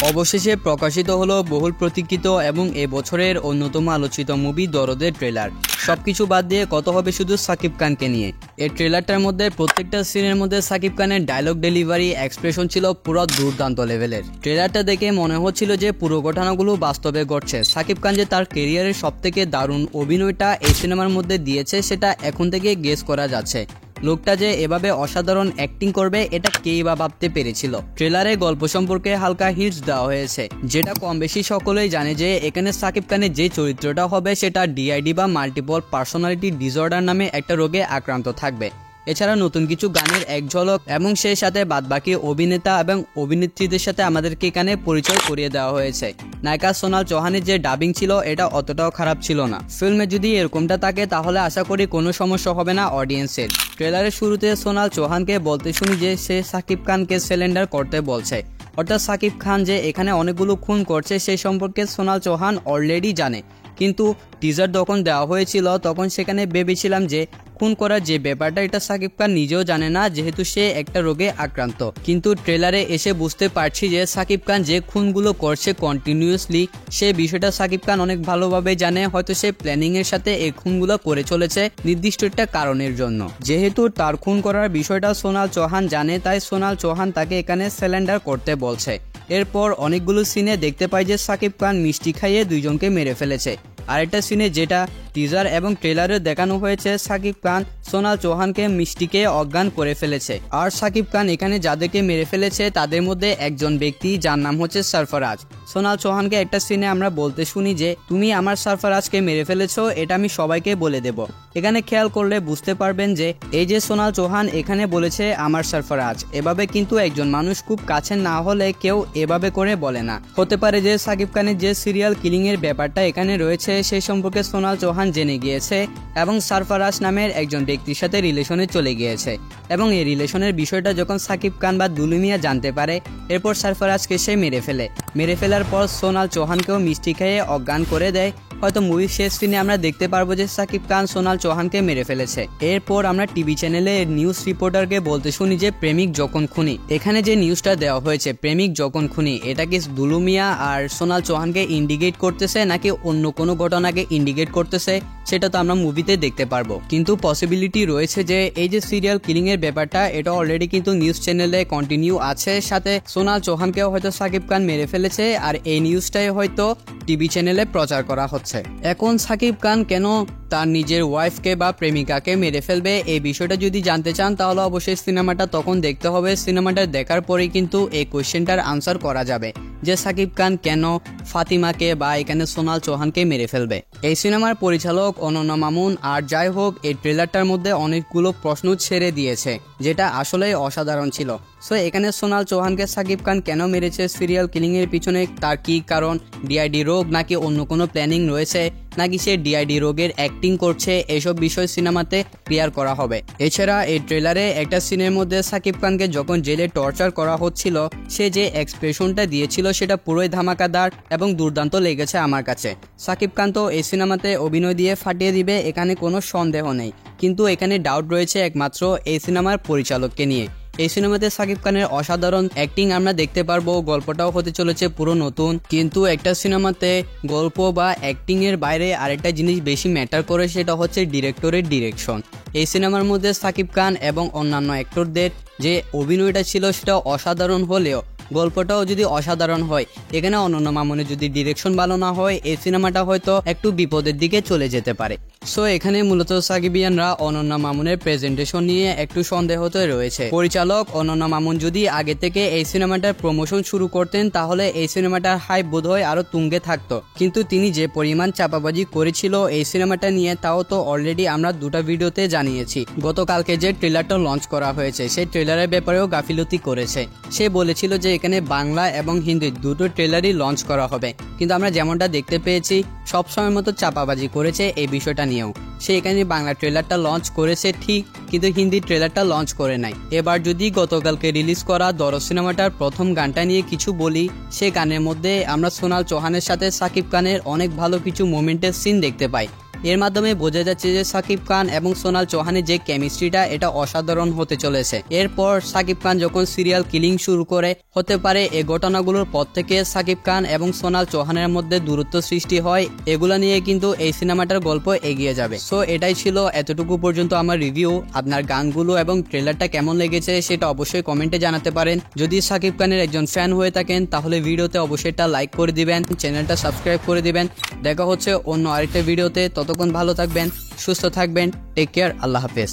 অবশেষে প্রকাশিত হলো বহুল প্রতীক্ষিত এবং এবছরের অন্যতম আলোচিত মুভি দরদের ট্রেলার। সবকিছু বাদ দিয়ে কত হবে শুধু সাকিব খানকে নিয়ে। এই ট্রেলারটার মধ্যে প্রত্যেকটা সিনের মধ্যে সাকিব খানের ডায়লগ ডেলিভারি, এক্সপ্রেশন ছিল পুরো দুর্দান্ত লেভেলের। ট্রেলারটা দেখে মনে হচ্ছিল যে পুরো ঘটনাগুলো বাস্তবে ঘটছে। সাকিব খান যে তার ক্যারিয়ারের সবথেকে দারুণ অভিনয়টা এই সিনেমার মধ্যে দিয়েছে সেটা এখন থেকে গেস করা যাচ্ছে। লোকটা যে এভাবে অসাধারণ অ্যাক্টিং করবে এটা কেই বা ভাবতে পেরেছিল। ট্রেলারে গল্প সম্পর্কে হালকা হিন্টস দেওয়া হয়েছে, যেটা কম বেশি সকলেই জানে যে এখানে সাকিব খানের যে চরিত্রটা হবে সেটা ডিআইডি বা মাল্টিপল পার্সোনালিটি ডিসঅর্ডার নামে একটা রোগে আক্রান্ত থাকবে। এছাড়া নতুন কিছু গানের এক ঝলক এবং সেই সাথে বাদবাকি অভিনেতা এবং অভিনেত্রীদের সাথে আমাদেরকে এখানে পরিচয় করিয়ে দেওয়া হয়েছে। নায়িকা সোনাল চৌহানের যে ডাবিং ছিল এটা অতটাও খারাপ ছিল না। ফিল্মে যদি এরকমটা থাকে তাহলে আশা করি কোনো সমস্যা হবে না অডিয়েন্সের। ট্রেলারের শুরুতে সোনাল চৌহানকে বলতে শুনি যে সে সাকিব খানকে সারেন্ডার করতে বলছে, অর্থাৎ সাকিব খান যে এখানে অনেকগুলো খুন করছে সেই সম্পর্কে সোনাল চৌহান অলরেডি জানে। কিন্তু টিজার যখন দেওয়া হয়েছিল তখন সেখানে ভেবেছিলাম যে খুন করার যে ব্যাপারটা এটা সাকিব খান নিজেও জানে না, যেহেতু সে একটা রোগে আক্রান্ত। কিন্তু ট্রেলারে এসে বুঝতে পারছি যে সাকিব খান যে খুনগুলো করছে কন্টিনিউয়াসলি সে বিষয়টা সাকিব খান অনেক ভালোভাবে জানে। হয়তো সে প্ল্যানিং এর সাথে এই খুনগুলো করে চলেছে নির্দিষ্ট একটা কারণের জন্য। যেহেতু তার খুন করার বিষয়টা সোনাল চৌহান জানে, তাই সোনাল চৌহান তাকে এখানে সারেন্ডার করতে বলছে। এরপর অনেকগুলো সিনে দেখতে পাই যে সাকিব খান মিষ্টি খাইয়ে দুইজনকে মেরে ফেলেছে। আরেকটা সিনে যেটা টিজার এবং ট্রেলারে দেখানো হয়েছে সাকিব খান সোনাল চৌহানকে মিষ্টিকে অজ্ঞান করে ফেলেছে। আর সাকিব খান এখানে যাদেরকে মেরে ফেলেছে তাদের মধ্যে একজন ব্যক্তি যার নাম হচ্ছে সরফরাজ। সোনাল চৌহানকে একটা সিনে আমরা বলতে শুনি যে তুমি আমার সরফরাজকে মেরে ফেলেছো, এটা আমি সবাইকে বলে দেব। এখানে খেয়াল করলে বুঝতে পারবেন যে এই যে সোনাল চৌহান এখানে বলেছে আমার সরফরাজ, এভাবে কিন্তু একজন মানুষ খুব কাছে না হলে কেউ এভাবে করে বলে না। হতে পারে যে সাকিব খানের যে সিরিয়াল কিলিং এর ব্যাপারটা এখানে রয়েছে সেই সম্পর্কে সোনাল চৌহান জেনে গিয়েছে এবং সরফরাজ নামের একজন ব্যক্তির সাথে রিলেশনে চলে গিয়েছে। এবং এই রিলেশনের বিষয়টা যখন সাকিব খান বা দুলু মিয়া জানতে পারে, এরপর সরফরাজকে সে মেরে ফেলার পর সোনাল চৌহানকেও মিষ্টি খেয়ে অজ্ঞান করে দেয়। হয়তো মুভির শেষ সিনে আমরা দেখতে পারবো যে সাকিব খান সোনাল চৌহানকে মেরে ফেলেছে। এরপর আমরা টিভি চ্যানেলে নিউজ রিপোর্টারকে বলতে শুনি যে প্রেমিক যখন খুনি। এখানে যে নিউজটা দেওয়া হয়েছে প্রেমিক যখন খুনি, এটা কি দুলু মিয়া আর সোনাল চৌহানকে ইন্ডিকেট করতেছে নাকি অন্য কোনো ঘটনাকে ইন্ডিকেট করতেছে সেটা তো আমরা মুভিতে দেখতে পারবো। কিন্তু পসিবিলিটি রয়েছে যে এই যে সিরিয়াল কিলিং এর ব্যাপারটা এটা অলরেডি কিন্তু নিউজ চ্যানেলে কন্টিনিউ আছে, সাথে সোনাল চৌহানকেও হয়তো সাকিব খান মেরে ফেলেছে আর এই নিউজটাই হয়তো টিভি চ্যানেলে প্রচার করা হচ্ছে। এখন সাকিব খান কেন তার নিজের ওয়াইফকে বা প্রেমিকাকে মেরে ফেলবে এই বিষয়টা যদি জানতে চান তাহলে অবশ্যই সিনেমাটা তখন দেখতে হবে। সিনেমাটা দেখার পরেই কিন্তু এই কোয়েশ্চেনটার আনসার করা যাবে যে সাকিব খান কেন ফাতিমাকে বা এখানে সোনাল চৌহানকে মেরে ফেলবে। এই সিনেমার পরিচালক অনন্যা মামুন। আর যাই হোক এই ট্রেলারটার মধ্যে অনেকগুলো প্রশ্ন ছেড়ে দিয়েছে যেটা আসলে অসাধারণ ছিল। সো এখানে সোনাল চৌহানকে সাকিব খান কেন মেরেছে, সিরিয়াল কিলিং এর পিছনে তার কি কারণ, ডিআইডি রোগ নাকি অন্য কোনো প্ল্যানিং রয়েছে নাকি সে ডিআইডি রোগের অ্যাক্টিং করছে, এসব বিষয় সিনেমাতে ক্লিয়ার করা হবে। এছাড়া এই ট্রেলারে একটা সিনের মধ্যে সাকিব খানকে যখন জেলে টর্চার করা হচ্ছিল সে যে এক্সপ্রেশনটা দিয়েছিল সেটা পুরোই ধামাকাদার এবং দুর্দান্ত লেগেছে আমার কাছে। সাকিব খান তো এই সিনেমাতে অভিনয় দিয়ে ফাটিয়ে দিবে, এখানে কোনো সন্দেহ নেই। কিন্তু এখানে ডাউট রয়েছে একমাত্র এই সিনেমার পরিচালককে নিয়ে। এই সিনেমাতে সাকিব খানের অসাধারণ অ্যাক্টিং আমরা দেখতে পারবো, গল্পটাও হতে চলেছে পুরো নতুন। কিন্তু একটা সিনেমাতে গল্প বা অ্যাক্টিং এর বাইরে আরেকটা জিনিস বেশি ম্যাটার করে, সেটা হচ্ছে ডিরেক্টরের ডিরেকশন। এই সিনেমার মধ্যে সাকিব খান এবং অন্যান্য অ্যাক্টরদের যে অভিনয়টা ছিল সেটা অসাধারণ হলেও গল্পটাও যদি অসাধারণ হয়, এখানে অনন্যা মামুনের যদি ডিরেকশন ভালো না হয় এই সিনেমাটা হয়তো একটু বিপদের দিকে চলে যেতে পারে। সো এখানে মূলত সাকিবিয়ানরা অনন্যা মামুনের প্রেজেন্টেশন নিয়ে একটু সন্দেহতে রয়েছে। পরিচালক অনন্যা মামুন যদি আগে থেকে এই সিনেমাটার প্রমোশন শুরু করতেন তাহলে এই সিনেমাটার হাইপ বোধহয় আরো তুঙ্গে থাকতো। কিন্তু তিনি যে পরিমাণ চাপাবাজি করেছিল এই সিনেমাটা নিয়ে তাও তো অলরেডি আমরা দুটো ভিডিওতে জানিয়েছি। গতকালকে যে ট্রেলারটা লঞ্চ করা হয়েছে সেই ট্রেলারের ব্যাপারেও গাফিলতি করেছে। সে বলেছিল যে এখানে বাংলা এবং হিন্দি দুটো ট্রেলারই লঞ্চ করা হবে, কিন্তু আমরা যেমনটা দেখতে পেয়েছি সবসময় মতো চাপাবাজি করেছে এই বিষয়টা নিয়েও। সে এখানে বাংলা ট্রেলারটা লঞ্চ করেছে ঠিক, কিন্তু হিন্দি ট্রেলারটা লঞ্চ করে নাই। এবার যদি গতকালকে রিলিজ করা দরদ সিনেমাটার প্রথম গানটা নিয়ে কিছু বলি, সে গানের মধ্যে আমরা সোনাল চৌহানের সাথে সাকিব খানের অনেক ভালো কিছু মোমেন্টের সিন দেখতে পাই। এর মাধ্যমে বোঝা যাচ্ছে যে সাকিব খান এবং সোনাল চৌহানের যে কেমিস্ট্রিটা এটা অসাধারণ হতে চলেছে। এরপর সাকিব খান যখন সিরিয়াল কিলিং শুরু করে, হতে পারে এই ঘটনাগুলোর পর থেকে সাকিব খান এবং সোনাল চৌহানের মধ্যে দূরত্ব সৃষ্টি হয়, এগুলা নিয়ে কিন্তু এই সিনেমাটার গল্প এগিয়ে যাবে। সো এটাই ছিল এতটুকু পর্যন্ত আমার রিভিউ। আপনার গানগুলো এবং ট্রেলারটা কেমন লেগেছে সেটা অবশ্যই কমেন্টে জানাতে পারেন। যদি সাকিব খানের একজন ফ্যান হয়ে থাকেন তাহলে ভিডিওতে অবশ্যই একটা লাইক করে দিবেন, চ্যানেলটা সাবস্ক্রাইব করে দিবেন। দেখা হচ্ছে অন্য আরেকটা ভিডিওতে, ততক্ষণ ভালো থাকবেন, সুস্থ থাকবেন, টেক কেয়ার, আল্লাহ হাফেজ।